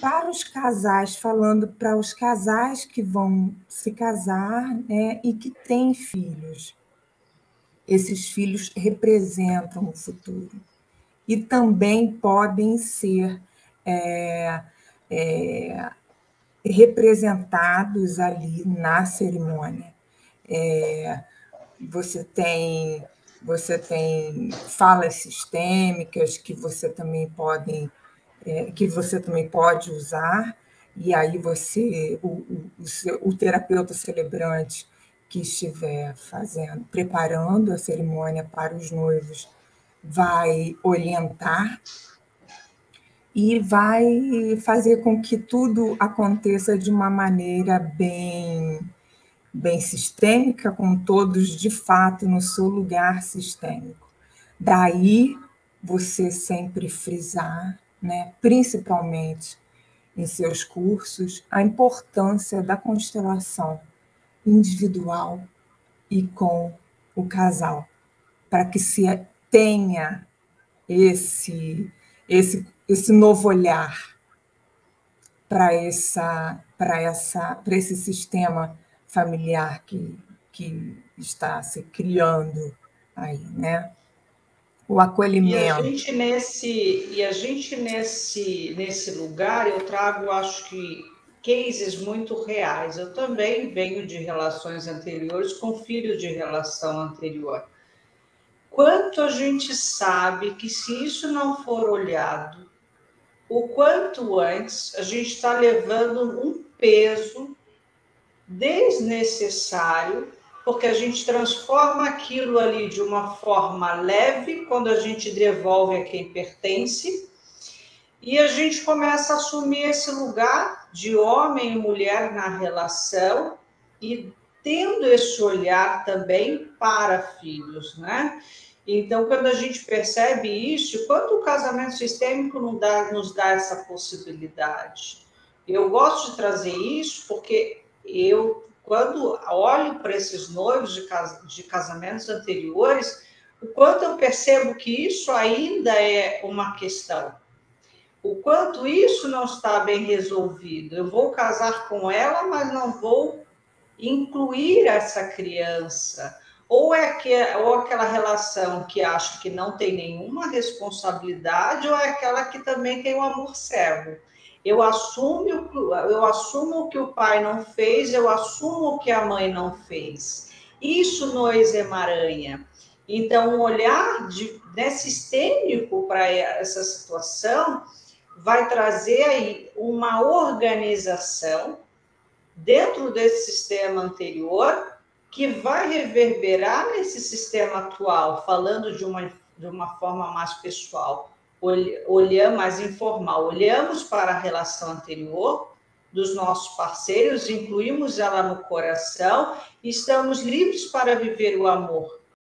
para os casais, falando para os casais que vão se casar, né, e que têm filhos. Esses filhos representam o futuro e também podem ser representados ali na cerimônia. Você tem, você tem falas sistêmicas que você também pode usar, e aí o terapeuta celebrante que estiver preparando a cerimônia para os noivos vai orientar e vai fazer com que tudo aconteça de uma maneira bem sistêmica, com todos de fato no seu lugar sistêmico. Daí você sempre frisar, né, principalmente em seus cursos, a importância da constelação individual e com o casal, para que se tenha esse novo olhar para esse sistema familiar que está se criando aí, né? O acolhimento. E a gente nesse lugar, eu trago, acho que, cases muito reais. Eu também venho de relações anteriores com filhos de relação anterior. Quanto a gente sabe que se isso não for olhado, o quanto antes, a gente está levando um peso desnecessário, porque a gente transforma aquilo ali de uma forma leve, quando a gente devolve a quem pertence, e a gente começa a assumir esse lugar de homem e mulher na relação, e tendo esse olhar também para filhos, né? Então, quando a gente percebe isso, quando o casamento sistêmico nos dá essa possibilidade? Eu gosto de trazer isso porque quando olho para esses noivos de casamentos anteriores, o quanto eu percebo que isso ainda é uma questão. O quanto isso não está bem resolvido. Eu vou casar com ela, mas não vou incluir essa criança. Ou aquela relação que acha que não tem nenhuma responsabilidade, ou é aquela que também tem um amor cego. Eu assumo o que o pai não fez, eu assumo o que a mãe não fez. Isso nós emaranha. Então, um olhar sistêmico para essa situação vai trazer aí uma organização dentro desse sistema anterior que vai reverberar nesse sistema atual, falando de uma forma mais pessoal, mais informal. Olhamos para a relação anterior dos nossos parceiros, incluímos ela no coração e estamos livres para viver o amor.